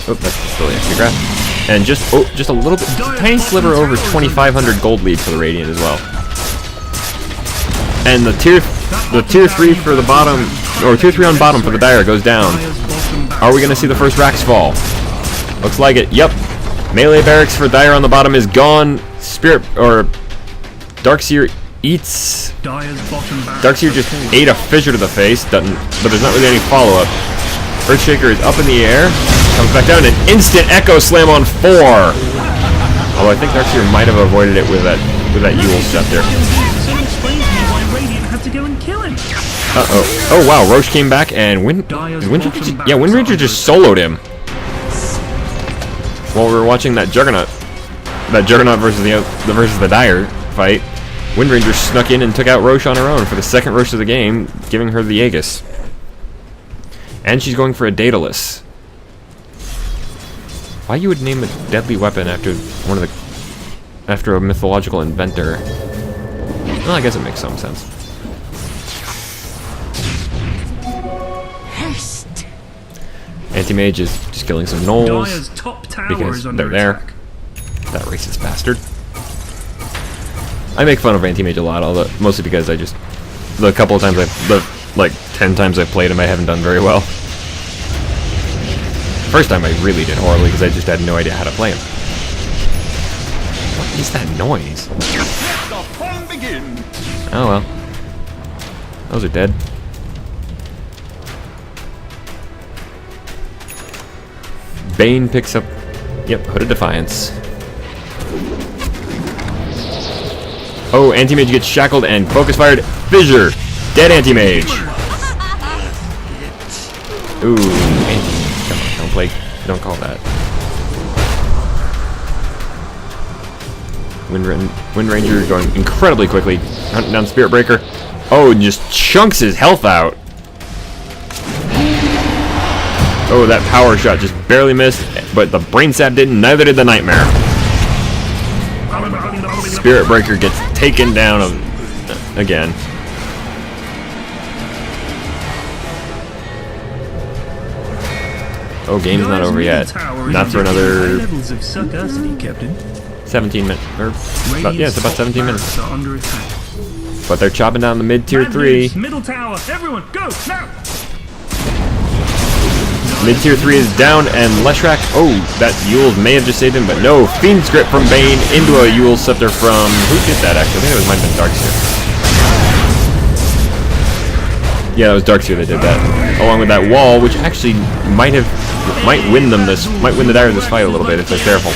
Oh, that's still the XP graph. And just a little bit, tiny sliver over 2,500 gold lead for the Radiant as well. And the tier 3 for the bottom, or tier 3 on bottom for the Dire goes down. Are we gonna see the first racks fall? Looks like it. Yep. Melee barracks for Dire on the bottom is gone. Spirit or Darkseer eats. Darkseer just ate a fissure to the face. But there's not really any follow-up. Earthshaker is up in the air, comes back down, and instant Echo Slam on 4. Although I think Darkseer might have avoided it with that Yule Scepter. Uh-oh. Oh wow, Roche came back and Windranger just soloed him. While we were watching that Juggernaut versus the Dire fight, Windranger snuck in and took out Roche on her own for the second Roche of the game, giving her the Aegis. And she's going for a Daedalus. Why you would name a deadly weapon after a mythological inventor? Well, I guess it makes some sense. Anti-Mage is just killing some gnolls because they're there. That racist bastard. I make fun of Anti-Mage a lot, although mostly because the couple of times like 10 times I've played him, I haven't done very well. First time I really did horribly because I just had no idea how to play him. What is that noise? Let the fun begin. Oh well. Those are dead. Bane picks up, Hood of Defiance. Oh, Anti-Mage gets shackled and focus fired. Fissure. Dead Anti-Mage. Ooh, Anti-Mage. Come on, don't call that. Windranger going incredibly quickly. Hunting down Spirit Breaker. Oh, and just chunks his health out. Oh, that power shot just barely missed, but the Brain Sap didn't, neither did the Nightmare. Spirit Breaker gets taken down again. Oh, game's not over yet. Not for another 17 minutes. It's about 17 minutes. But they're chopping down the mid tier 3. Middle tower, everyone, go now! Mid tier 3 is down, and Leshrac. Oh, that Yule may have just saved him, but no. Fiend's Grip from Bane into a Yule Scepter from. Who did that actually? I think it might have been Darkseer. Yeah, that was Darkseer that did that. Along with that wall, which actually might win the Dire this fight a little bit if they're careful.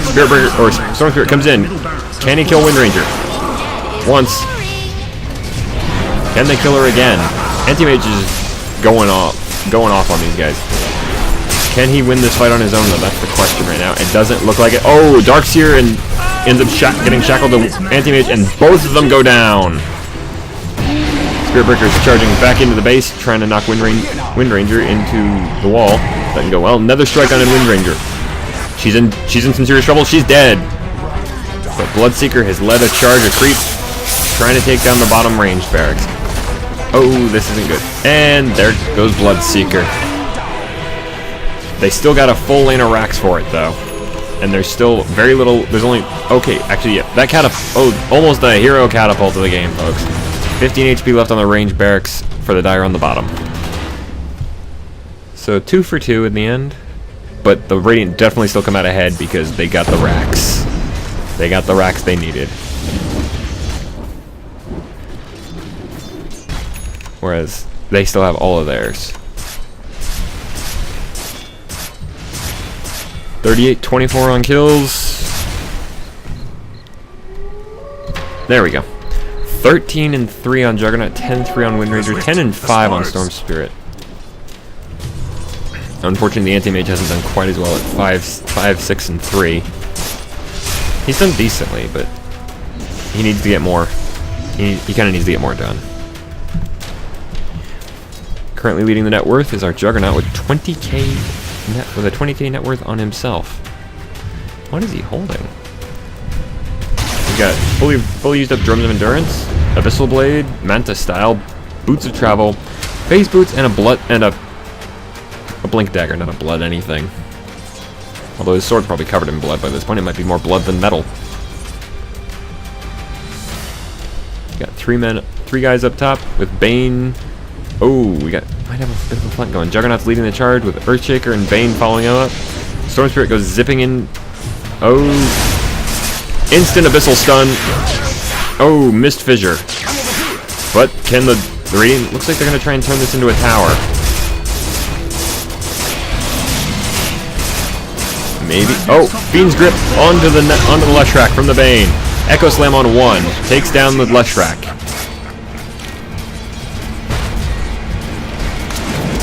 Spirit Breaker or Storm Spirit comes in. Can he kill Windranger? Once. Can they kill her again? Anti-Mage is going off on these guys. Can he win this fight on his own though? That's the question right now. It doesn't look like it. Oh, Darkseer and ends up getting shackled to Anti-Mage, and both of them go down. Spirit Breaker is charging back into the base, trying to knock Windranger into the wall. Doesn't go well. Another strike on Windranger. She's in some serious trouble. She's dead. But Bloodseeker has led a charge of creeps, trying to take down the bottom range barracks. Oh, this isn't good. And there goes Bloodseeker. They still got a full lane of racks for it, though. And there's still very little. There's only. Okay, actually, yeah. That almost a hero catapult of the game, folks. 15 HP left on the range barracks for the Dire on the bottom. So 2 for 2 in the end. But the Radiant definitely still come out ahead because they got the racks. They got the racks they needed. Whereas they still have all of theirs. 38-24 on kills. There we go. 13-3 on Juggernaut, 10-3 on Windranger, 10-5 on Storm Spirit. Unfortunately, the Anti-Mage hasn't done quite as well at 5-6-3. He's done decently, but he needs to get more. He kind of needs to get more done. Currently leading the net worth is our Juggernaut with 20k with a 20k net worth on himself. What is he holding? He's got fully used up Drums of Endurance. Abyssal Blade, Manta Style, Boots of Travel, Phase Boots, and a Blink Dagger, not a blood anything. Although his sword's probably covered in blood by this point, it might be more blood than metal. Got three guys up top with Bane. Oh, might have a bit of a flank going. Juggernaut's leading the charge with Earthshaker and Bane following him up. Storm Spirit goes zipping in. Oh, instant Abyssal Stun. Oh, missed Fissure. But can the Radiant, looks like they're going to try and turn this into a tower. Maybe. Oh, Fiend's Grip onto the Leshrac from the Bane. Echo Slam on 1. Takes down the Leshrac.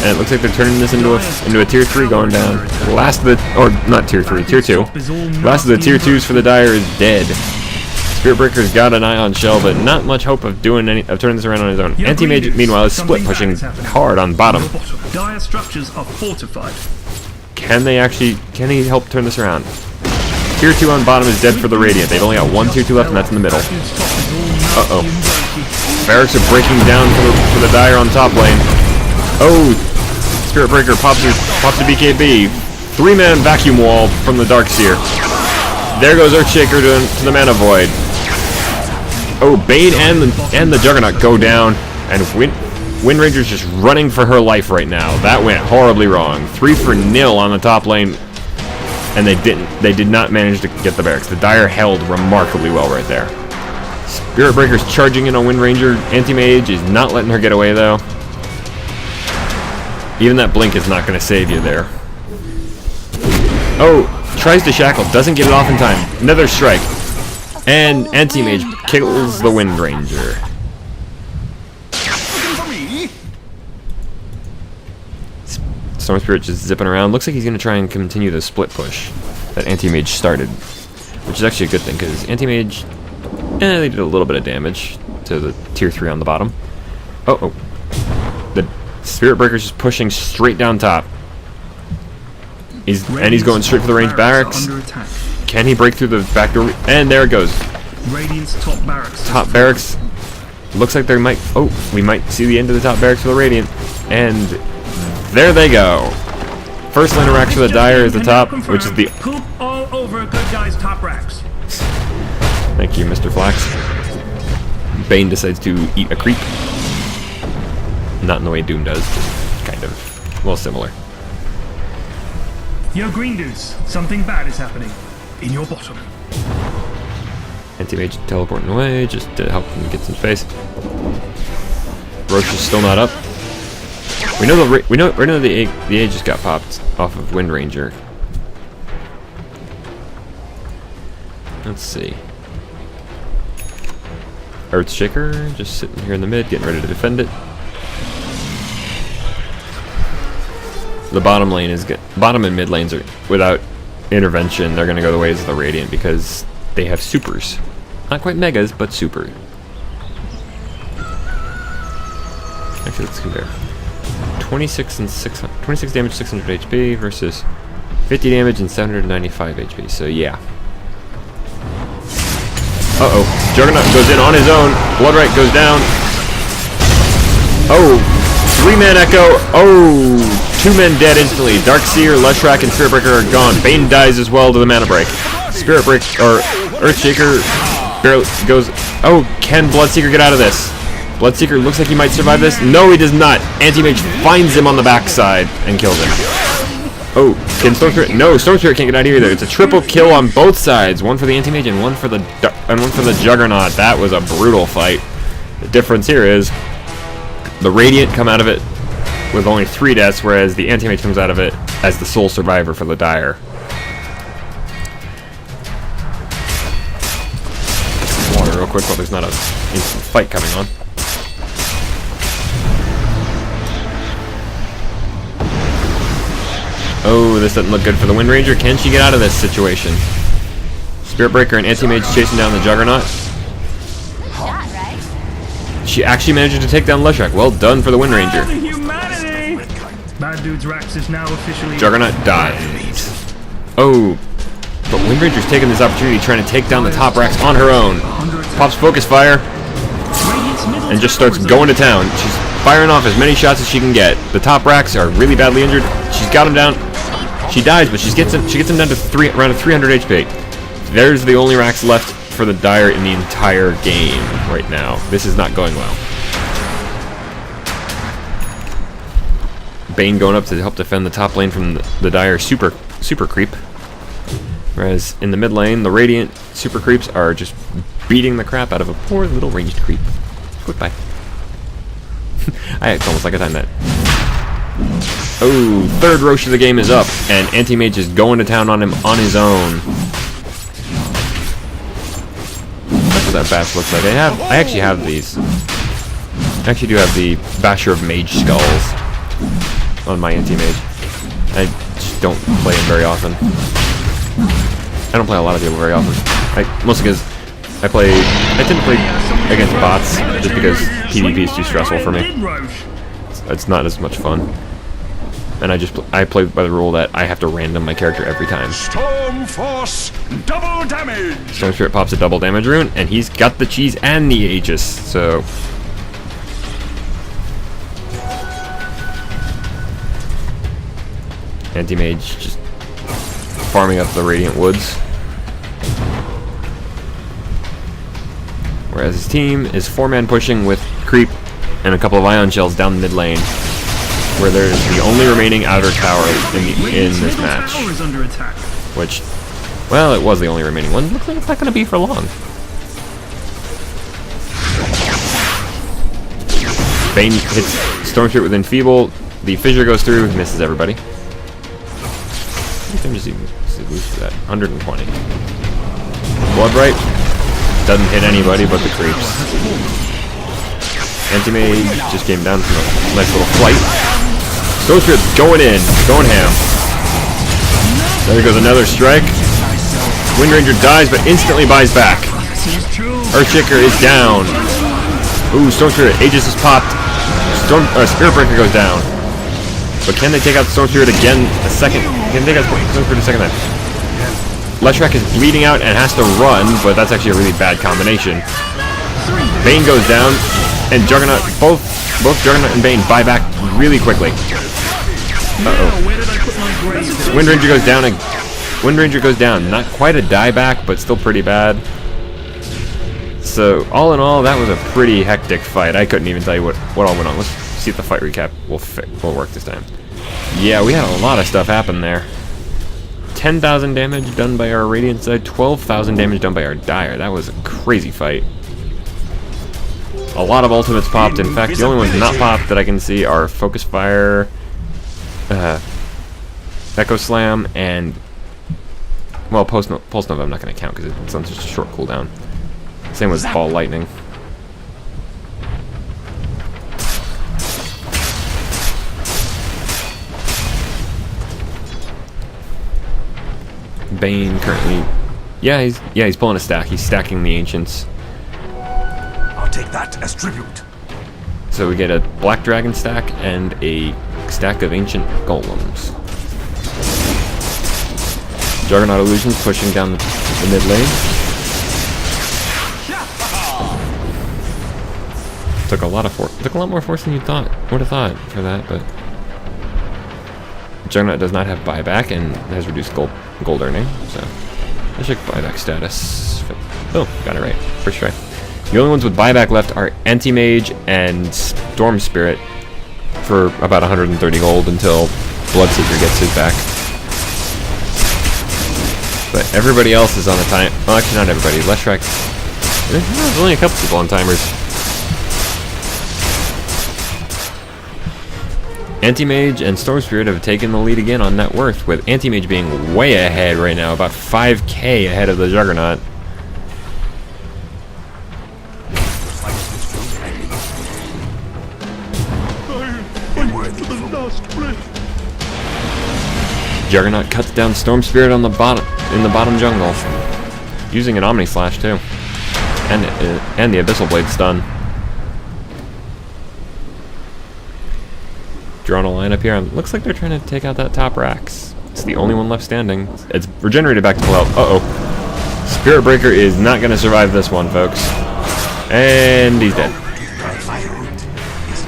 And it looks like they're turning this into a tier 3 going down. Last of the, or not tier 3, tier 2. Last of the tier 2s for the Dire is dead. Spirit Breaker's got an eye on Shell, but not much hope of turning this around on his own. Anti-Mage, meanwhile, is split, pushing hard on bottom. Dire structures are fortified. Can he help turn this around? Tier 2 on bottom is dead for the Radiant. They've only got one tier 2 left, and that's in the middle. Uh-oh. Barracks are breaking down for the Dire on top lane. Oh, Spirit Breaker pops a BKB. 3-man vacuum wall from the Darkseer. There goes Earthshaker to the Mana Void. Oh, Bane and the Juggernaut go down, and Windranger's just running for her life right now. That went horribly wrong. 3-for-0 on the top lane, and they did not manage to get the barracks. The Dire held remarkably well right there. Spirit Breaker's charging in on Windranger. Anti-Mage is not letting her get away though. Even that blink is not going to save you there. Oh, tries to shackle, doesn't get it off in time. Another strike. And Anti-Mage kills the Windranger. Storm Spirit just zipping around. Looks like he's going to try and continue the split push that Anti-Mage started. Which is actually a good thing, because Anti-Mage, they did a little bit of damage to the tier 3 on the bottom. Oh. The Spirit Breaker's just pushing straight down top. He's going straight for the ranged barracks. Can he break through the back door? And there it goes. Radiant's top barracks. Top barracks. Looks like we might see the end of the top barracks for the Radiant. And there they go. First line of racks for the Dire is the top, which is the poop all over good guys' top racks. Thank you, Mr. Flax. Bane decides to eat a creep. Not in the way Doom does, just kind of, well, similar. Yo, green dudes, something bad is happening in your bottom. Anti-Mage teleporting away just to help him get some space. Roche is still not up. We know the A just got popped off of Windranger. Let's see. Earthshaker just sitting here in the mid, getting ready to defend it. The bottom lane is good. Bottom and mid lanes are, without intervention, they're going to go the ways of the Radiant because they have supers. Not quite megas, but super. Actually, let's compare. 26 damage, 600 HP versus 50 damage and 795 HP. So yeah. Uh-oh. Juggernaut goes in on his own. Bloodright goes down. Oh. 3-man Echo. Oh. 2 men dead instantly. Darkseer, Leshrac, and Spirit Breaker are gone. Bane dies as well to the mana break. Spirit Break or Earthshaker barely goes. Oh, can Bloodseeker get out of this? Bloodseeker looks like he might survive this. No, he does not. Anti-Mage finds him on the backside and kills him. Oh, can Storm Spirit? No, Storm Spirit can't get out either. It's a triple kill on both sides. One for the Anti-Mage and one for the Juggernaut. That was a brutal fight. The difference here is the Radiant come out of it with only 3 deaths, whereas the Anti-Mage comes out of it as the sole survivor for the Dire. Water real quick while there's not an instant fight coming on. Oh, this doesn't look good for the Windranger. Can she get out of this situation? Spirit Breaker and Anti-Mage chasing down the Juggernaut. She actually manages to take down Leshrac. Well done for the Windranger. Bad Dude's Rax is now officially Juggernaut dies. Oh, but Windranger's taking this opportunity trying to take down the top racks on her own. Pops Focus Fire. and just starts going to town. She's firing off as many shots as she can get. The top racks are really badly injured. She's got him down. She dies, but she gets him down to around 300 HP. There's the only racks left for the Dire in the entire game right now. This is not going well. Bane going up to help defend the top lane from the Dire super creep. Whereas in the mid lane, the Radiant super creeps are just beating the crap out of a poor little ranged creep. Goodbye. It's almost like I timed that. Oh, third Rosh of the game is up, and Anti-Mage is going to town on him on his own. That's what that bash looks like. I actually have these. I actually do have the Basher of Mage Skulls on my Anti-Mage. I just don't play him very often. I don't play a lot of people very often. Mostly because I tend to play against bots just because PvP is too stressful for me. It's not as much fun. And I play by the rule that I have to random my character every time. Storm Force, double damage. Storm Spirit pops a double damage rune, and he's got the cheese and the Aegis, so... Anti-Mage just farming up the Radiant Woods. Whereas his team is 4-man pushing with Creep and a couple of Ion Shells down the mid lane, where there's the only remaining outer tower in this match. Which, well, it was the only remaining one. Looks like it's not going to be for long. Bane hits Storm Spirit with Enfeeble. The Fissure goes through, misses everybody. How many damage does he lose for that? 120. Bloodbright doesn't hit anybody but the creeps. Anti-Mage just came down from a nice little flight. Storm Spirit going in, going ham. There goes another strike. Wind Ranger dies, but instantly buys back. Earthshaker is down. Ooh, Storm Spirit, Aegis is popped. Spirit Breaker goes down. But can they take out Storm Spirit again a second? Can they take out Storm Spirit a second time? Leshrac is bleeding out and has to run, but that's actually a really bad combination. Bane goes down, and Juggernaut, both Juggernaut and Bane buy back really quickly. Uh-oh. Wind Ranger goes down, and Wind Ranger goes down. Not quite a dieback, but still pretty bad. So, all in all, that was a pretty hectic fight. I couldn't even tell you what all went on. Let's see if the fight recap will work this time. Yeah, we had a lot of stuff happen there. 10,000 damage done by our Radiant side, 12,000 damage done by our Dire. That was a crazy fight. A lot of ultimates popped. In fact, the only ones not popped that I can see are Focus Fire, Echo Slam, and... well, Pulse Nova I'm not going to count because it's on just a short cooldown. Same with Ball Lightning. Bane currently... yeah, he's pulling a stack. He's stacking the Ancients. I'll take that as tribute. So we get a Black Dragon stack and a stack of Ancient Golems. Juggernaut Illusions pushing down the mid lane. Took a lot more force than you would have thought for that, but Juggernaut does not have buyback and has reduced gold earning, so let's check buyback status. Oh, got it right. First try. The only ones with buyback left are Anti-Mage and Storm Spirit for about 130 gold until Bloodseeker gets his back. But everybody else is on a time. Well, actually, not everybody. Leshrac. There's only a couple people on timers. Anti-Mage and Storm Spirit have taken the lead again on net worth, with Anti-Mage being way ahead right now, about 5k ahead of the Juggernaut. Juggernaut cuts down Storm Spirit on the bottom jungle, using an Omni Slash too, and the Abyssal Blade stun. Drawing a line up here. Looks like they're trying to take out that top Rax. It's the only one left standing. It's regenerated back to full health. Uh-oh. Spirit Breaker is not going to survive this one, folks. And he's dead.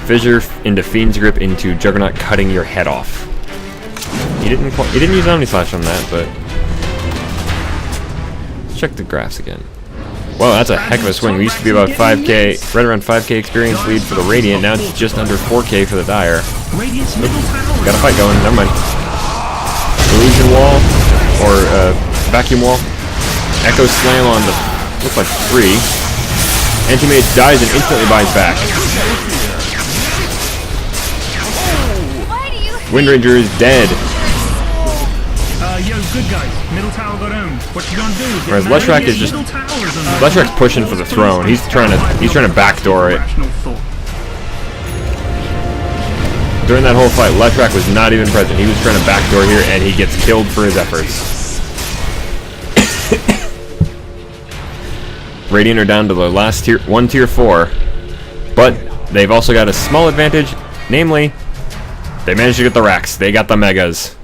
Fissure into Fiend's Grip into Juggernaut, cutting your head off. He didn't use Omni Slash on that, but let's check the graphs again. Wow, that's a heck of a swing. We used to be about 5k, right around 5k experience lead for the Radiant. Now it's just under 4k for the Dire. Oops. Got a fight going. Never mind. Illusion Wall or Vacuum Wall. Echo Slam on the looks like 3. Anti-Mage dies and instantly buys back. Wind Ranger is dead. Yo, good guys. Middle tower got owned. What you gonna do? Whereas Leshrac is just Leshrac's pushing for the throne. He's trying to backdoor it. During that whole fight, Leshrac was not even present. He was trying to backdoor here, and he gets killed for his efforts. Radiant are down to the last tier, tier 4, but they've also got a small advantage, namely, they managed to get the racks. They got the megas.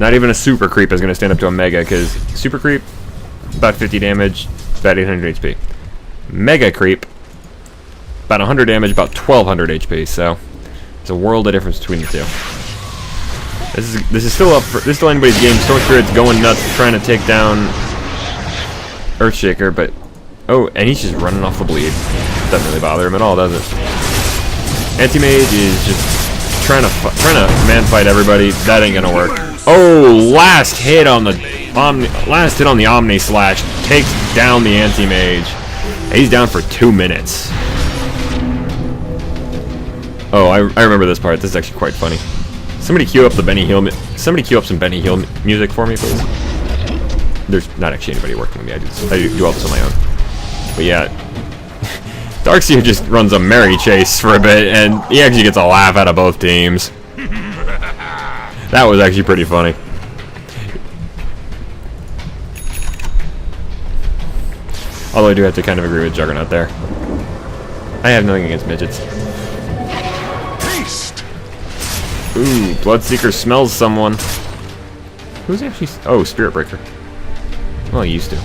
Not even a super creep is going to stand up to a mega, because super creep, about 50 damage, about 800 HP. Mega creep, about 100 damage, about 1200 HP. So it's a world of difference between the two. This is still anybody's game. Storm Spirit's going nuts trying to take down Earthshaker, but oh, and he's just running off the bleed. Doesn't really bother him at all, does it? Anti-Mage is just trying to man fight everybody. That ain't gonna work. Oh, last hit on the Omni Slash takes down the Anti-Mage. He's down for 2 minutes. Oh, I remember this part. This is actually quite funny. Somebody queue up the Benny Hill. Somebody queue up some Benny Hill music for me, please. There's not actually anybody working with me. I do all this on my own. But yeah, Darkseer just runs a merry chase for a bit, and he actually gets a laugh out of both teams. That was actually pretty funny. Although I do have to kind of agree with Juggernaut there. I have nothing against midgets. Ooh, Bloodseeker smells someone. Who's actually... Oh, Spirit Breaker. Well, he used to.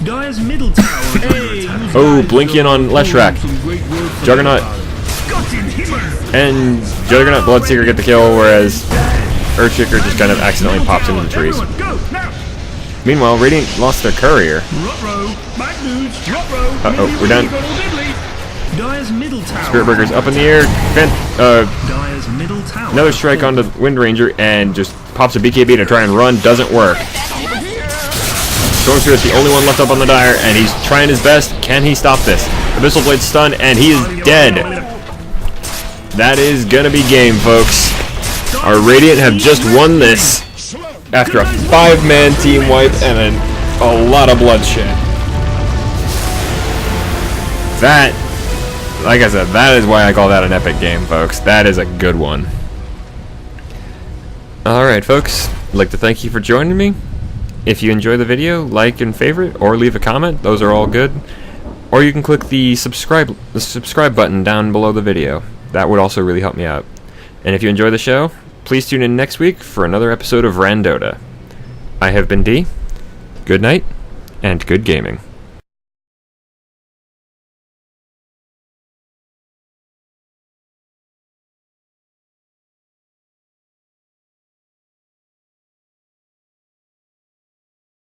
Dire's middle tower. Hey, oh, Blinkian on Leshrac. Juggernaut. And Juggernaut Bloodseeker get the kill, whereas Earthshaker just kind of accidentally pops into the trees. Meanwhile, Radiant lost their courier. Uh-oh, we're done. Spirit Breaker's up in the air. Another strike onto Wind Ranger and just pops a BKB to try and run. Doesn't work. Storm Spirit's the only one left up on the Dire, and he's trying his best. Can he stop this? Abyssal Blade stun, and he is dead. That is gonna be game, folks. Our Radiant have just won this after a 5-man team wipe and a lot of bloodshed. That, like I said, that is why I call that an epic game, folks. That is a good one. Alright, folks. I'd like to thank you for joining me. If you enjoy the video, like and favorite, or leave a comment. Those are all good. Or you can click the subscribe button down below the video. That would also really help me out. And if you enjoy the show, please tune in next week for another episode of RanDOTA. I have been D. Good night, and good gaming.